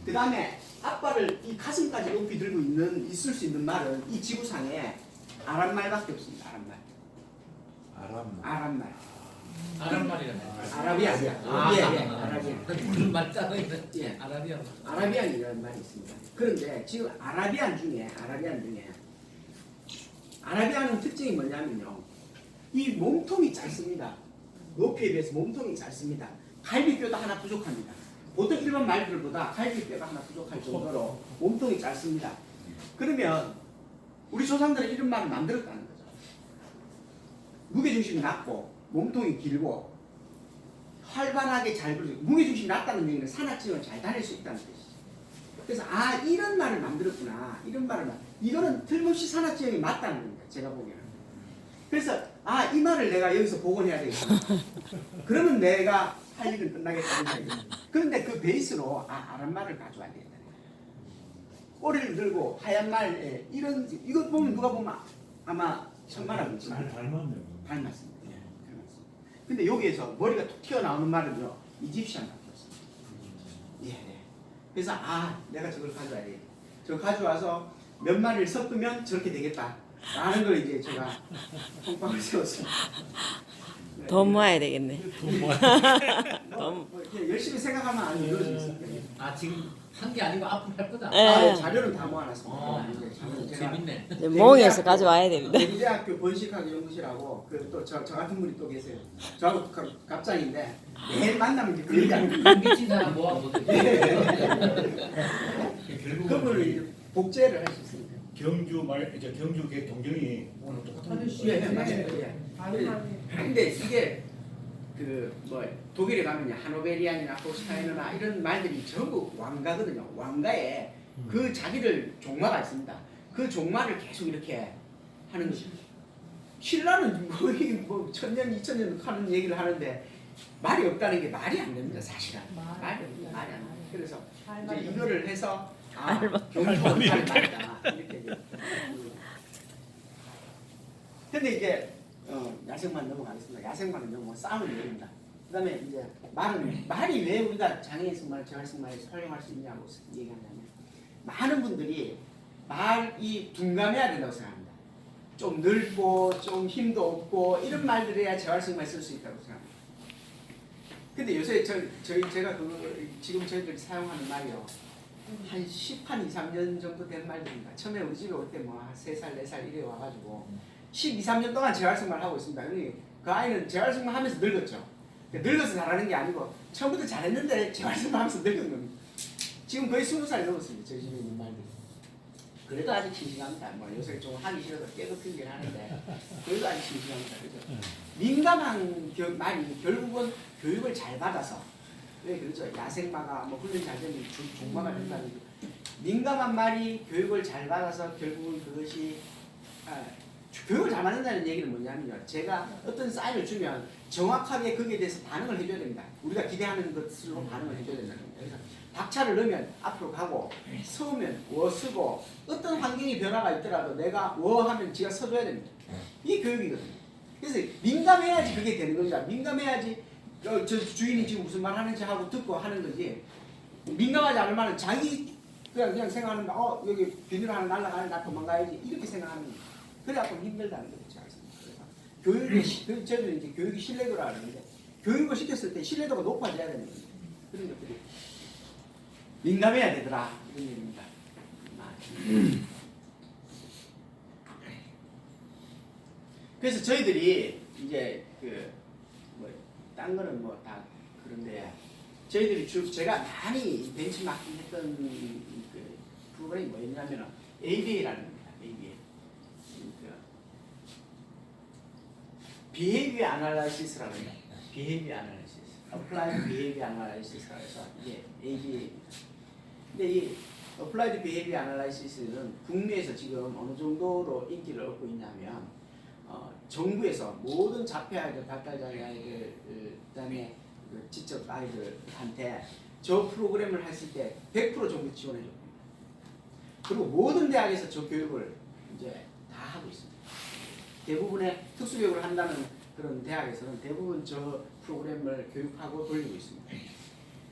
그 다음에 앞발을 이 가슴까지 높이 들고 있을 수 있는 말은 이 지구상에 아랍말밖에 없습니다. 아랍말. 아랍말. 아랍말이라며. 아라비안. 예, 아라비안. 무슨 말 짜고 있는? 예. 아라비안. 아라비안이라는 말이 있습니다. 그런데 지금 아라비안 중에 아라비안은 특징이 뭐냐면요. 이 몸통이 짧습니다. 높이에 비해서 몸통이 짧습니다. 갈비뼈도 하나 부족합니다. 보통 일반 말들보다 갈비뼈가 하나 부족할 정도로 몸통이 짧습니다. 그러면 우리 조상들은 이런 말을 만들었다는 거죠. 무게중심이 낮고 몸통이 길고 활발하게 잘 부르고 무게중심이 낮다는 얘기는 산악지형을 잘 다닐 수 있다는 뜻이죠. 그래서 이런 말을 만들었구나. 이거는 틀림없이 산악지형이 맞다는 겁니다. 제가 보기에는. 그래서 이 말을 내가 여기서 복원해야 되겠다. 그러면 내가 할 일은 끝나겠다. 그런데 그 베이스로 아랍말을 가져와야 되겠다. 꼬리를 들고 하얀 말에 이거 보면 누가 보면 아마 천만하고 닮았네요. 닮았습니다. 예, 닮았습니다. 근데 여기에서 머리가 툭 튀어나오는 말은요, 이집시안 같았습니다. 예. 그래서 내가 저걸 가져와야 돼. 저걸 가져와서 몇 마리를 섞으면 저렇게 되겠다. 라는 걸 이제 제가 통방을 세웠습니다. 더 모아야 되겠네. 이렇게 열심히 생각하면 안 이루어질 수 있습니다. 지금 한 게 아니고 앞으로 할 거다. 예. 자료는 다 모아놨습니다. 이제 자료는 제가 재밌네. 이제 몽에서 가져와야 됩니다. 대구대학교 번식학 연구실하고 저 같은 분이 또 계세요. 저하고 갑장인데 매일 만나면 이제 그 얘기하는 미친 사람 모아보자. 그분을 이제 복제를 할 수 있습니다. 경주 개 동정이 오늘 똑같은 예, 맞습니다. 근데 이게 독일에 가면 하노베리안이나 호슈타이너나 이런 말들이 전부 왕가거든요. 왕가에 그 자기들 종마가 있습니다. 그 종마를 계속 이렇게 하는 거죠. 신라는 거의 1000년, 2000년 하는 얘기를 하는데 말이 없다는 게 말이 안 됩니다. 사실은 말이 안 됩니다. 그래서 이제 이거를 해서 경통은 닮았다 이렇게 돼요. 근데 이제 야생만 넘어가겠습니다. 야생만은 너무 싸움을 내립니다. 그 다음에 이제 말이 왜 우리가 장애인 승마를 재활승마에 활용할 수 있냐고 얘기하냐면 많은 분들이 말이 둔감해야 된다고 생각합니다. 좀 늙고 좀 힘도 없고 이런 말들이야 재활승마에 쓸 수 있다고 생각합니다. 근데 요새 제가 지금 저희들이 사용하는 말이요. 한 10한 2, 3년 정도 된 말들입니다. 처음에 우리 집에 올 때 3살, 4살 이래 와가지고 12, 3년 동안 재활승마를 하고 있습니다. 그 아이는 재활승마 하면서 늙었죠. 늙어서 잘하는 게 아니고 처음부터 잘했는데 재활승마 하면서 늙은 겁니다. 지금 거의 20살 넘었습니다. 저희 집에 있는 말들이. 그래도 아직 싱싱합니다. 요새 좀 하기 싫어서 깨끗하긴 하는데 그래도 아직 싱싱합니다. 그죠? 민감한 말이 결국은 교육을 잘 받아서 왜 그렇죠? 야생마가 훈련 잘 되면 종마가 된다는 거. 민감한 말이 교육을 잘 받아서 결국은 그것이 교육을 잘 받는다는 얘기는 뭐냐면요. 제가 어떤 사인을 주면 정확하게 거기에 대해서 반응을 해줘야 됩니다. 우리가 기대하는 것으로 반응을 해줘야 된다는 겁니다. 그래서 박차를 넣으면 앞으로 가고 서우면 워 쓰고 어떤 환경이 변화가 있더라도 내가 워 하면 지가 서줘야 됩니다. 이게 교육이거든요. 그래서 민감해야지 그게 되는 겁니다. 민감해야지 저 주인이 지금 무슨 말 하는지 하고 듣고 하는 거지. 민감하지 않을 만은 자기 그냥 생각하는 거 여기 비늘 하나 날아가는 나 도망가야지 이렇게 생각하는 거예요. 그래야 좀 힘들다는 거죠. 교육이 저희는 이제 교육이 신뢰도라 하는데 교육을 시켰을 때 신뢰도가 높아져야 되는 겁니다. 그런 것들이 민감해야 되더라 이런 얘기입니다. 그래서 저희들이 이제 딴 거는 다 그런데 저희들이 제가 많이 벤치마킹 했던 그 프로그램이 뭐였냐면 ABA라는 겁니다. ABA. Behavior Analysis라고 해요. Behavior Analysis. Applied Behavior Analysis라고 해서 이게 ABA입니다. 근데 이 Applied Behavior Analysis는 국내에서 지금 어느 정도로 인기를 얻고 있냐면 정부에서 모든 자폐 아이들, 발달장애 아이들, 그다음에 지적 아이들한테 저 프로그램을 했을 때 100% 정부 지원해 줍니다. 그리고 모든 대학에서 저 교육을 이제 다 하고 있습니다. 대부분의 특수교육을 한다는 그런 대학에서는 대부분 저 프로그램을 교육하고 돌리고 있습니다.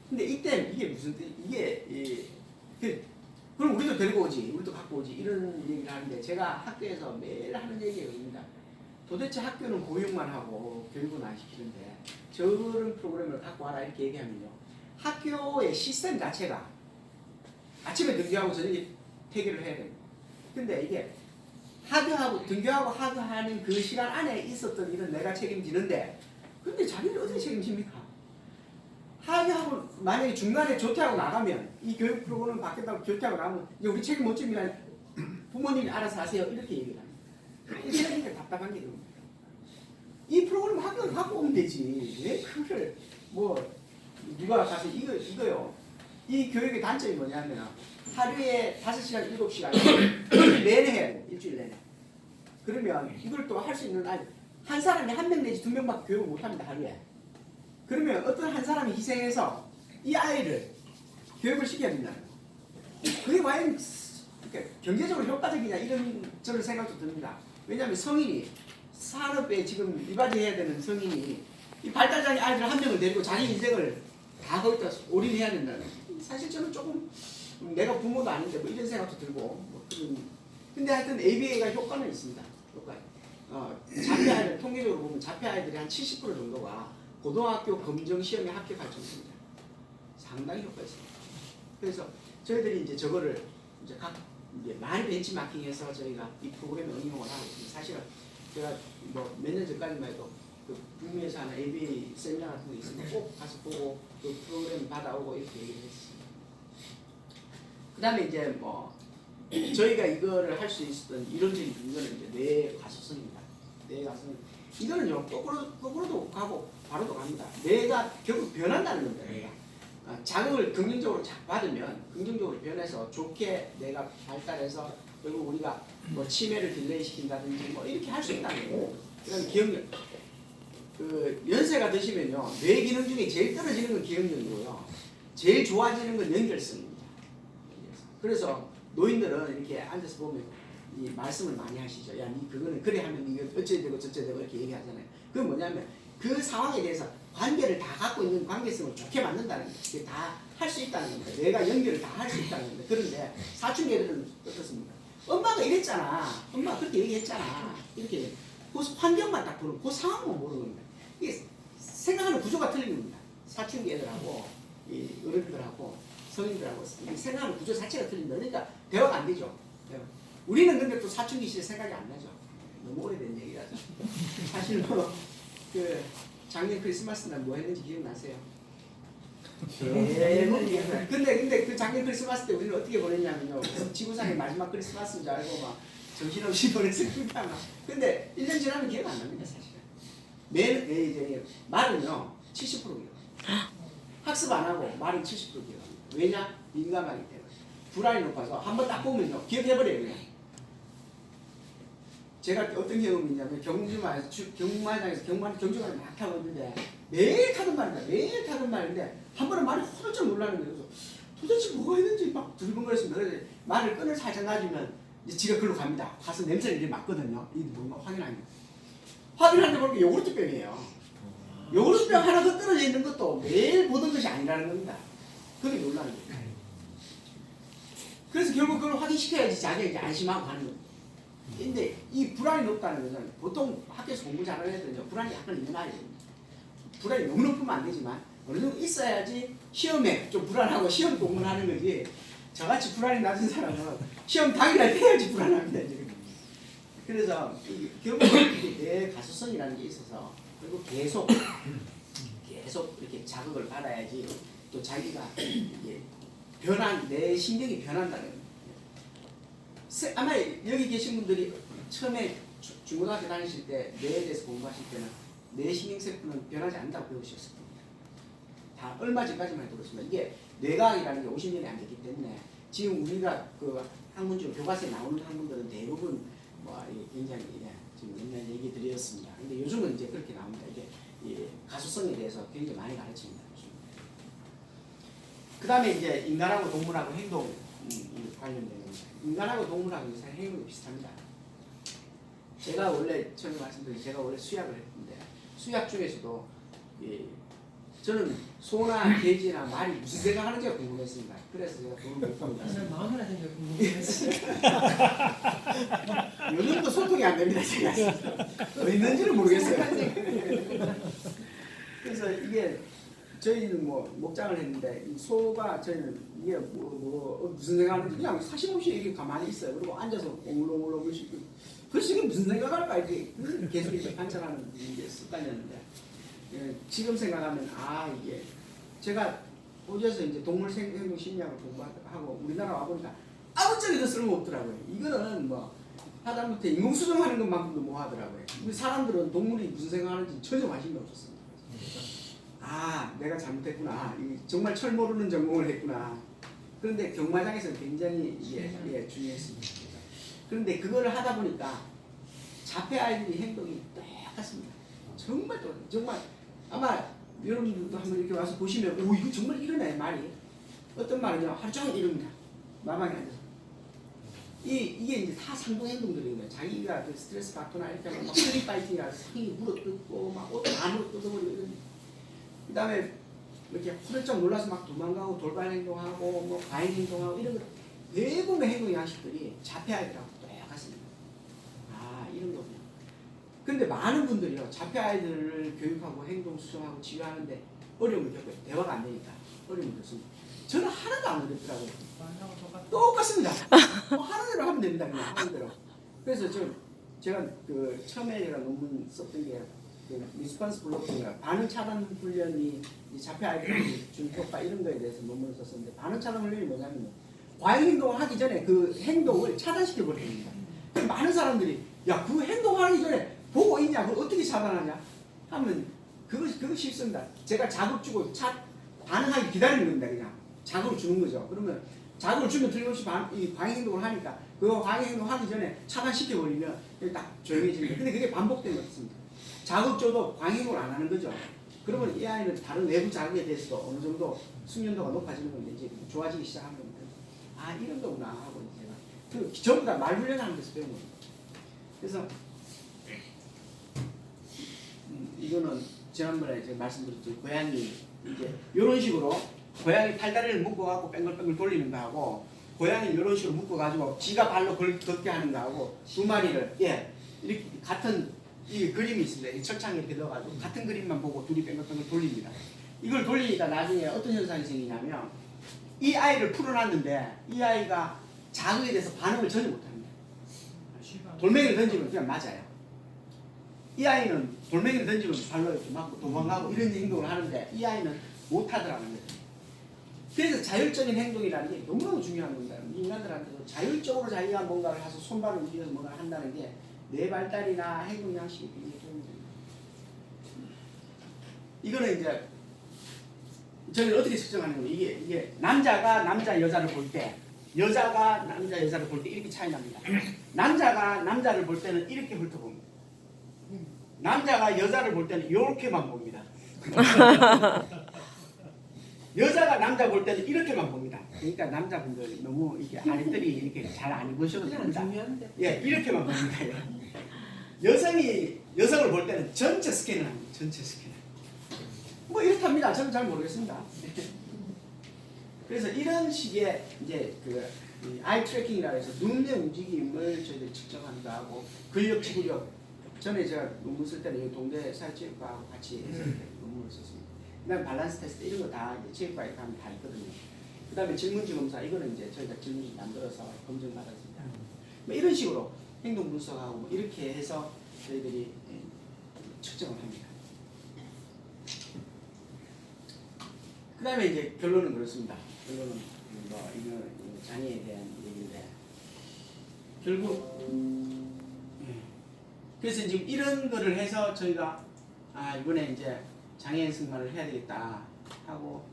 근데 이때 이게 무슨 뜻? 이게 우리도 데리고 오지, 우리도 갖고 오지 이런 얘기를 하는데 제가 학교에서 매일 하는 얘기가 있습니다. 도대체 학교는 교육만 하고 교육은 안 시키는데 저런 프로그램을 갖고 와라 이렇게 얘기하면요. 학교의 시스템 자체가 아침에 등교하고 저녁에 퇴교를 해야 됩니다. 근데 이게 하교하고 등교하고 하교하는 그 시간 안에 있었던 일은 내가 책임지는데 근데 자기를 어떻게 책임집니까? 하교하고 만약에 중간에 조퇴하고 나가면 이 교육 프로그램 바뀌었다고 조퇴하고 나가면 이제 우리 책임 못 집니다. 부모님이 알아서 하세요 이렇게 얘기를 합니다. 이게 답답한 게 됩니다. 이 프로그램 학교를 갖고 오면 되지 왜 그걸 뭐 누가 가서 이거요. 이 교육의 단점이 뭐냐면 하루에 5시간, 7시간 내내 해야 돼. 일주일 내내. 그러면 이걸 또 할 수 있는 한 사람이 1명 내지 2명밖에 교육을 못합니다. 하루에. 그러면 어떤 한 사람이 희생해서 이 아이를 교육을 시켜야 된다는 거예요. 그게 과연 경제적으로 효과적이냐 이런 저는 생각도 듭니다. 왜냐하면 성인이 산업에 지금 이바지해야 되는 성인이 이 발달장애 아이들 1명을 데리고 자기 인생을 다 거기다 올인해야 된다는 거예요. 사실 저는 조금 내가 부모도 아닌데 뭐 이런 생각도 들고 뭐 근데 하여튼 ABA가 효과는 있습니다. 효과. 자폐 아이들 통계적으로 보면 자폐 아이들이 한 70% 정도가 고등학교 검정 시험에 합격할 정도입니다. 상당히 효과 있습니다. 그래서 저희들이 이제 저거를 이제 이제 많이 벤치마킹해서 저희가 이 프로그램에 응용을 하고 있습니다. 사실은 제가 뭐 몇 년 전까지만 해도 그 북미에서 하는 ABA 세미나 같은 거 있으면 꼭 가서 보고 그 프로그램 받아오고 이렇게 얘기를 했습니다. 그 다음에 이제 뭐 저희가 이거를 할 수 있었던 이론적인 근거는 이제 뇌 가소성입니다. 뇌 가소성. 이거는요 거꾸로도 가고 바로도 갑니다. 뇌가 결국 변한다는 겁니다. 뇌가. 자극을 긍정적으로 받으면 긍정적으로 변해서 좋게 뇌가 발달해서 결국 우리가 뭐 치매를 딜레이 시킨다든지 뭐 이렇게 할 수 있다는 거예요. 그다음에 기억력. 그 연세가 드시면요 뇌 기능 중에 제일 떨어지는 건 기억력이고요. 제일 좋아지는 건 연결성입니다. 그래서 노인들은 이렇게 앉아서 보면 이 말씀을 많이 하시죠. 야, 니 그거는 그래 하면 이거 어째 되고 저째 되고 이렇게 얘기하잖아요. 그건 뭐냐면 그 상황에 대해서 관계를 다 갖고 있는 관계성을 좋게 만든다는 거예요. 그게 다 할 수 있다는 겁니다. 내가 연결을 다 할 수 있다는 겁니다. 그런데 사춘기 애들은 어떻습니까? 엄마가 이랬잖아. 엄마가 그렇게 얘기했잖아. 이렇게 그 환경만 딱 보는 그 상황만 모르는 겁니다. 이게 생각하는 구조가 틀린 겁니다. 사춘기 애들하고 이 어른들하고 성인들하고 생각하는 구조 자체가 틀린다. 그러니까 대화가 안 되죠. 우리는 근데 또 사춘기 시절 생각이 안 나죠. 너무 오래된 얘기라서. 사실 그 작년 크리스마스 날 뭐 했는지 기억나세요? 근데 그 작년 크리스마스 때 우리는 어떻게 보냈냐면요. 지구상의 마지막 크리스마스인 줄 알고 막 정신없이 보냈습니다. 근데 1년 지나면 기억 안 납니다, 사실은. 이제 말은요, 70% 기억. 학습 안 하고 말은 70% 기억합니다. 왜냐? 민감하기 때문에. 불안이 높아서 한번 딱 보면요, 기억해버려요, 그냥. 제가 어떤 경험이 있냐면 경마장에서 경주가를 막 타고 있는데 매일 타던 말입니다. 매일 타던 말인데 한 번은 말이 후들쩍 놀라는 거예요. 그래서 도대체 뭐가 있는지 막 두리번거렸습니다. 그래서 말을 끈을 살짝 놔주면 이제 지가 글로 갑니다. 가서 냄새를 이제 맡거든요. 이게 뭔가 확인하는 거예요. 확인하는데 보니까 요구르트병이에요. 요구르트병 하나 더 떨어져 있는 것도 매일 보던 것이 아니라는 겁니다. 그게 놀라는 거예요. 그래서 결국 그걸 확인시켜야지 자기가 이제 안심하고 가는 겁니다. 근데 이 불안이 높다는 것은 보통 학교에서 공부 잘하는 애들은요 불안이 약간 있는 아이들입니다. 불안이 너무 높으면 안 되지만 어느 정도 있어야지 시험에 좀 불안하고 시험 공부를 하는 거지 저같이 불안이 낮은 사람은 시험 당일날 해야지 불안합니다. 이제. 그래서 결국 내 가소성이라는 게 있어서 그리고 계속 이렇게 자극을 받아야지 또 자기가 이게 내 신경이 변한다는 거예요. 아마 여기 계신 분들이 처음에 중고등학교 다니실 때 뇌에 대해서 공부하실 때는 뇌 신경세포는 변하지 않는다고 배우셨을 겁니다. 다 얼마 전까지만 해도 그렇습니다. 이게 뇌과학이라는 게 50년이 안 됐기 때문에 지금 우리가 그 학문 중 교과서에 나오는 학문들은 대부분 뭐 굉장히 지금 옛날 얘기 드렸습니다. 근데 요즘은 이제 그렇게 나옵니다. 이게 가소성에 대해서 굉장히 많이 가르칩니다. 그 다음에 이제 인간하고 동물하고 행동 관련되는 겁니다. 인간하고 동물하고 행동이 비슷합니다. 제가 원래 처음에 말씀드린 제가 원래 수약을 했는데 수약 중에서도 저는 소나 돼지나 말이 무슨 생각하는지가 궁금했습니다. 그래서 제가 돈을 못 봅니다. 사실 마음이나 생겨 궁금했어. 요즘도 소통이 안 됩니다. 제가 어디 있는지는 모르겠어요. 그래서 이게 저희는 뭐 목장을 했는데 이 소가 저희는 이게 무슨 생각하는지 그냥 사심없이 이렇게 가만히 있어요. 그리고 앉아서 옹글옹글 그러시고 그게 무슨 생각할까 이렇게 계속 이렇게 관찰하는 게 습관이었는데 예, 지금 생각하면 아 이게 제가 호주에서 이제 동물 행동 심리학을 공부하고 우리나라 와 보니까 아무짝에도 쓸모없더라고요. 이거는 뭐 하다못해 인공수정하는 것만큼도 뭐 하더라고요. 우리 사람들은 동물이 무슨 생각하는지 전혀 관심이 없었습니다. 아 내가 잘못했구나. 정말 철 모르는 전공을 했구나. 그런데 경마장에서는 굉장히 이게 중요했습니다. 그런데 그거를 하다 보니까 자폐 아이들이 행동이 똑같습니다. 정말 아마 여러분들도 한번 이렇게 와서 보시면 오 이거 정말 이러네 말이. 어떤 말은요 하루 종일 이럽니다. 마방에 앉아서. 이게 이제 다 상동 행동들이거든요. 자기가 그 스트레스 받거나 이렇게 하면 막 스트릿 파이팅이라서 상이 물어뜯고 막 옷 다 물어뜯어버리고 이런. 그 다음에 이렇게 훌쩍 놀라서 막 도망가고 돌발 행동하고 뭐 과잉 행동하고 이런 거 대부분의 행동 양식들이 자폐 아이들하고 똑같습니다. 아 이런 거군요. 근데 많은 분들이요 자폐 아이들을 교육하고 행동 수정하고 치료하는데 어려움을 겪어요. 대화가 안 되니까 어려움을 겪습니다. 저는 하나도 안 어렵더라고요. 똑같습니다. 하는 대로 하면 됩니다. 그냥 하는 대로. 그래서 제가 그 처음에 제가 논문 썼던 게 리스폰스 블로킹 반응 차단 훈련이 자폐 아이들한테 준 효과 이런 거에 대해서 논문을 썼었는데 반응 차단 훈련이 뭐냐면 과잉 행동을 하기 전에 그 행동을 차단시켜 버리는 겁니다. 많은 사람들이 야 그 행동하기 전에 보고 있냐 그걸 어떻게 차단하냐 하면 그거 쉽습니다. 제가 자극 주고 반응하기 기다리는 겁니다. 그냥 자극을 주는 거죠. 그러면 자극을 주면 틀림없이 이 과잉 행동을 하니까 그거 과잉 행동 하기 전에 차단시켜 버리면 딱 조용해집니다. 근데 그게 반복되는 것 같습니다. 자극 줘도 과잉 행동을 안 하는 거죠. 그러면 이 아이는 다른 외부 자극에 대해서도 어느 정도 숙련도가 높아지는 건데 이제 좋아지기 시작하는 겁니다. 아 이런 거구나 하고 제가 그 전부 다 말 훈련하는 데서 배운 겁니다. 그래서 이거는 지난번에 제가 말씀드렸죠. 고양이 이제 이런 식으로 고양이 팔다리를 묶어갖고 뺑글뺑글 돌리는 거하고 고양이 이런 식으로 묶어가지고 지가 발로 걷게 하는 거하고 두 마리를 이렇게 같은 이 그림이 있습니다. 이 철창에 이렇게 넣어가지고 같은 그림만 보고 둘이 뺑글뺑글 돌립니다. 이걸 돌리니까 나중에 어떤 현상이 생기냐면 이 아이를 풀어놨는데 이 아이가 자극에 대해서 반응을 전혀 못합니다. 돌멩이를 던지면 그냥 맞아요. 이 아이는 돌멩이를 던지면 발로 이렇게 맞고 도망가고 이런 행동을 하는데 이 아이는 못하더라는 거예요. 그래서 자율적인 행동이라는 게 너무너무 중요한 겁니다. 인간들한테도 자율적으로 자기가 뭔가를 해서 손발을 움직여서 뭔가를 한다는 게 뇌 발달이나 행동 양식이 굉장히 도움이 됩니다. 이거는 이제 저희는 어떻게 측정하는 거예요? 이게 남자가 남자 여자를 볼 때, 여자가 남자 여자를 볼 때 이렇게 차이 납니다. 남자가 남자를 볼 때는 이렇게 훑어봅니다. 남자가 여자를 볼 때는 이렇게만 봅니다. 여자가 남자 볼 때는 이렇게만 봅니다. 그러니까 남자분들 너무 이렇게 아랫들이 이렇게 잘 안 입으셔도 됩니다. 예, 이렇게만 봅니다. 여성이 여성을 볼 때는 전체 스캔을 합니다. 전체 스캔. 뭐 이렇답니다. 저는 잘 모르겠습니다. 그래서 이런 식의 이제 그 아이 트래킹이라 해서 눈의 움직임을 저희들 측정한다 하고 근력 지구력. 전에 제가 논문 쓸 때는 동대 사회체육과하고 같이 해서 논문을 썼습니다. 그다음에 밸런스 테스트 이런 거 다 체육과에 가면 다 있거든요. 그다음에 질문지 검사 이거는 이제 저희가 질문지 만들어서 검증받았습니다. 뭐 이런 식으로 행동 분석하고 뭐 이렇게 해서 저희들이 측정을 합니다. 그다음에 이제 결론은 그렇습니다. 결론은 뭐 이거 장애에 대한 얘기인데 결국 그래서 지금 이런 거를 해서 저희가 이번에 이제 장애인 승마를 해야 되겠다 하고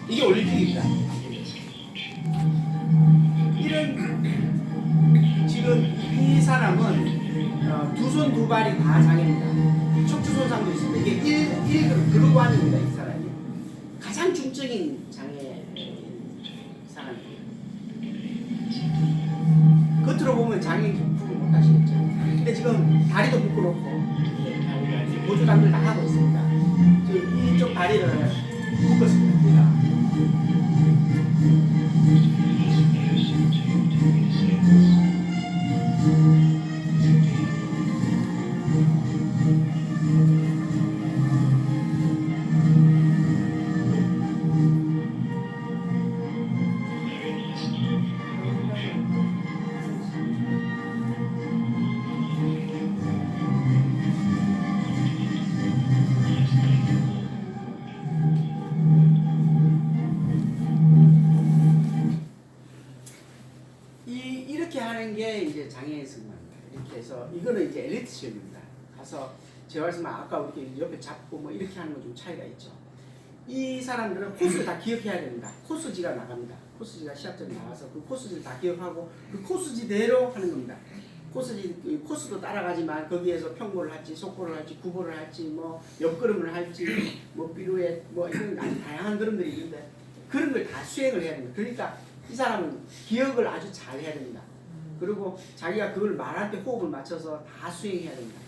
이게 올림픽입니다. 이런 지금 이 사람은 두 손 두 발이 다 장애입니다. 척추 손상도 있습니다. 이게 1그룹1입니다. 이 사람이 가장 중증인 장애 사람이에요. 겉으로 보면 보조감들 다 하고 있습니다. 지금 이쪽 다리를 묶었습니다. 제가. 이렇게 하는 게 이제 장애인 승마입니다. 이렇게 해서 이거는 이제 엘리트 시험입니다. 가서 제가 말씀한 아까 이렇게 옆에 잡고 뭐 이렇게 하는 건 좀 차이가 있죠. 이 사람들은 코스를 다 기억해야 됩니다. 코스지가 나갑니다. 코스지가 시합장에 나와서 그 코스지를 다 기억하고 그 코스지대로 하는 겁니다. 코스도 따라가지만 거기에서 평고를 할지 속고를 할지 구보를 할지 뭐 옆걸음을 할지 뭐 삐루엣 뭐 이런 아주 다양한 걸음들이 있는데 그런 걸 다 수행을 해야 됩니다. 그러니까 이 사람은 기억을 아주 잘 해야 됩니다. 그리고 자기가 그걸 말할 때 호흡을 맞춰서 다 수행해야 됩니다.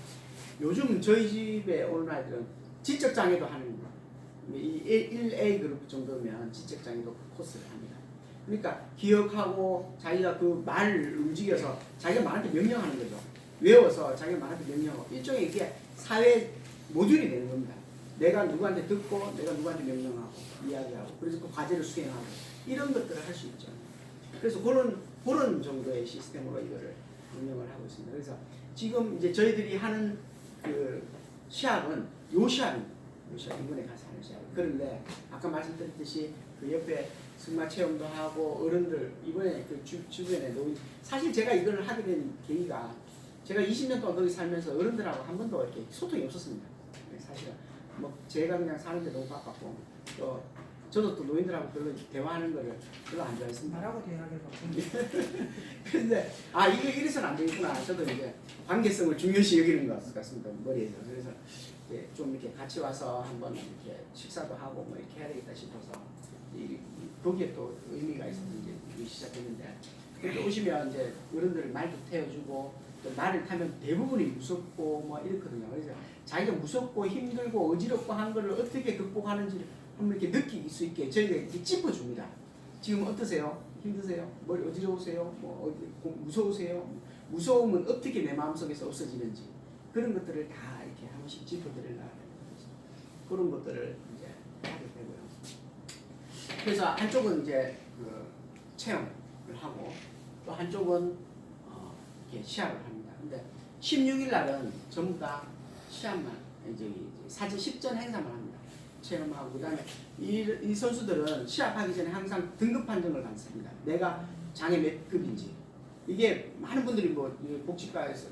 요즘 저희 집에 오는 아이들은 지적장애도 하는 겁니다. 이 1A 그룹 정도면 지적장애도 그 코스를 합니다. 그러니까 기억하고 자기가 그 말을 움직여서 자기가 말한테 명령하는 거죠. 외워서 자기가 말한테 명령하고 일종의 이게 사회 모듈이 되는 겁니다. 내가 누구한테 듣고 내가 누구한테 명령하고 이야기하고 그래서 그 과제를 수행하고 이런 것들을 할 수 있죠. 그래서 그런 정도의 시스템으로 이거를 운영을 하고 있습니다. 그래서 지금 이제 저희들이 하는 그 시합은 요 시합입니다. 요 시합 이번에 가서 하는 시합. 그런데 아까 말씀드렸듯이 그 옆에 승마 체험도 하고 어른들 이번에 그 주변에 노인 사실 제가 이걸 하게 된 계기가 제가 20년 동안 거기 살면서 어른들하고 한 번도 이렇게 소통이 없었습니다. 사실은 뭐 제가 그냥 사는데 너무 바빴고 또 저도 또 노인들하고 별로 대화하는 거를 별로 안 좋아했습니다. 말하고 대화를 바꾸는 그런데 아 이거 이래서는 안 되겠구나. 저도 이제 관계성을 중요시 여기는 것 같습니다. 머리에서. 그래서 좀 이렇게 같이 와서 한번 이렇게 식사도 하고 뭐 이렇게 해야 되겠다 싶어서 거기에 또 의미가 있어서 이제 시작했는데 그렇게 오시면 이제 어른들 말도 태워주고 또 말을 타면 대부분이 무섭고 뭐 이렇거든요. 그래서 자기가 무섭고 힘들고 어지럽고 한 거를 어떻게 극복하는지 한번 이렇게 느낄 수 있게 저희가 이렇게 짚어줍니다. 지금 어떠세요? 힘드세요? 머리 어지러우세요? 뭐 무서우세요? 무서움은 어떻게 내 마음속에서 없어지는지 그런 것들을 다 이렇게 한 번씩 짚어드리려고 합니다. 그런 것들을 이제 하게 되고요. 그래서 한쪽은 이제 그 체험을 하고 또 한쪽은 이렇게 시합을 합니다. 근데 16일 날은 전부 다 시합만 이제 사진 10전 행사만 합니다. 체험하고 그다음에 이 선수들은 시합하기 전에 항상 등급 판정을 받습니다. 내가 장애 몇 급인지 이게 많은 분들이 뭐 복지과에서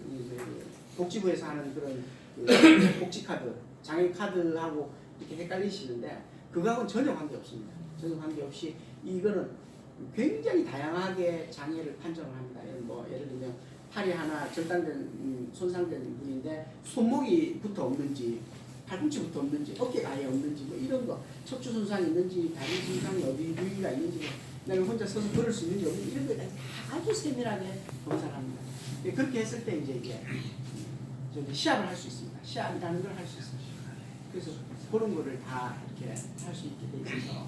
복지부에서 하는 그런 그 복지 카드, 장애 카드하고 이렇게 헷갈리시는데 그거하고는 전혀 관계 없습니다. 전혀 관계 없이 이거는 굉장히 다양하게 장애를 판정을 합니다. 뭐 예를 들면 팔이 하나 절단된 손상된 분인데 손목이 붙어 없는지 팔꿈치부터 없는지 어깨가 아예 없는지 뭐 이런 거 척추 손상이 있는지 다리 손상이 어디 부위가 있는지 그다음에 혼자 서서 걸을 수 있는지 없는지 이런 거에 아주 세밀하게 검사를 합니다. 그렇게 했을 때 이제 시합을 할 수 있습니다. 시합이라는 걸 할 수 있습니다. 그래서 그런 거를 다 이렇게 할 수 있게 돼 있어서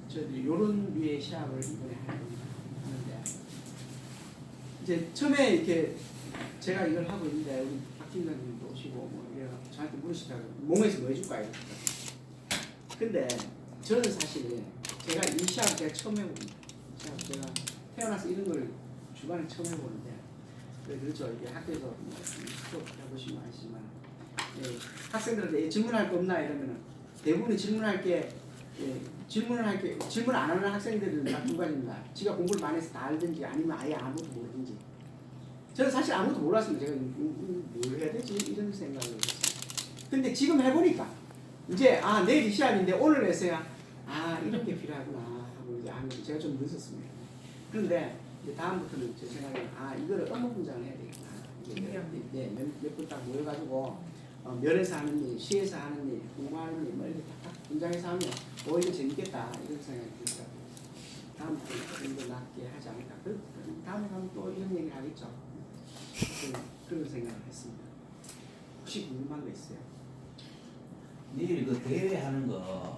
저희들이 이런 류의 시합을 이번에 하는데 이제 처음에 이렇게 제가 이걸 하고 있는데 우리 박 팀장님도 오시고 뭐 저한테 물으시다가 몸에서 뭐 해줄까요? 근데 저는 사실 제가 이 시합 제가 처음 해봅니다. 제가 태어나서 이런 걸 주간에 처음 해보는데 그렇죠. 이게 학교에서 뭐 수업 해보시면 아시지만 학생들한테 질문할 거 없나 이러면은 대부분이 질문할 게 질문 안 하는 학생들은 딱 두 가지입니다. 지가 공부를 많이 해서 다 알든지 아니면 아예 아무것도 모르든지. 저는 사실 아무것도 몰랐습니다. 제가 뭘 해야 되지 이런 생각을 했어요. 근데 지금 해보니까 이제 내일이 시합인데 오늘 해서야 이런 게 필요하구나 하고 이제 하면 제가 좀 늦었습니다. 그런데 이제 다음부터는 제 생각에 이거를 업무 분장을 해야 되겠다. 몇 분 딱 모여가지고 면에서 하는 일, 시에서 하는 일, 공부하는 일, 뭐 이렇게 딱 분장해서 하면 이거 재밌겠다 이런 생각이 들더라고요. 다음부터 좀 더 낫게 하지 않을까. 다음에 가면 또 이런 얘기를 하겠죠. 그런 생각을 했습니다. 혹시 혹시 궁금한 거 있어요? 내일 그 대회 하는 거